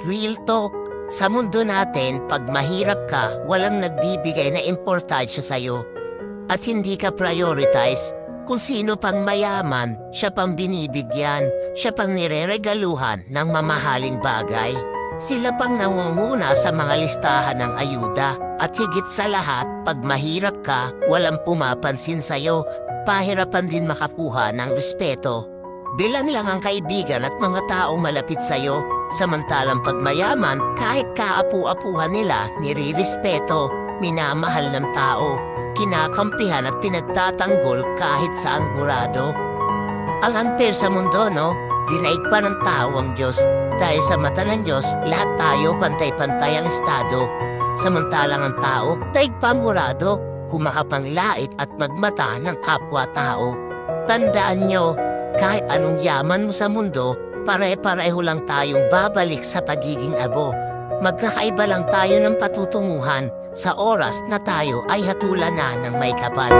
Real talk, sa mundo natin, pag mahirap ka, walang nagbibigay na importansya sa'yo. At hindi ka prioritize, kung sino pang mayaman, siya pang binibigyan, siya pang nireregaluhan ng mamahaling bagay. Sila pang nangunguna sa mga listahan ng ayuda. At higit sa lahat, pag mahirap ka, walang pumapansin sa'yo, pahirapan din makakuha ng respeto. Bilang lang ang kaibigan at mga taong malapit sa'yo, samantalang pag mayaman, kahit kaapu-apuhan nila, nirirespeto, minamahal ng tao, kinakampihan at pinagtatanggol kahit saang hurado. Ang unfair sa mundo, no? Dinaig pa ng tao ang Diyos. Dahil sa mata ng Diyos, lahat tayo pantay-pantay ang estado. Samantalang ang tao, daig pamurado, kumakapanglait at magmata ng kapwa-tao. Tandaan nyo, kahit anong yaman mo sa mundo, pare-pareho lang tayong babalik sa pagiging abo. Magkakaiba lang tayo ng patutunguhan sa oras na tayo ay hatulan na ng may kapal.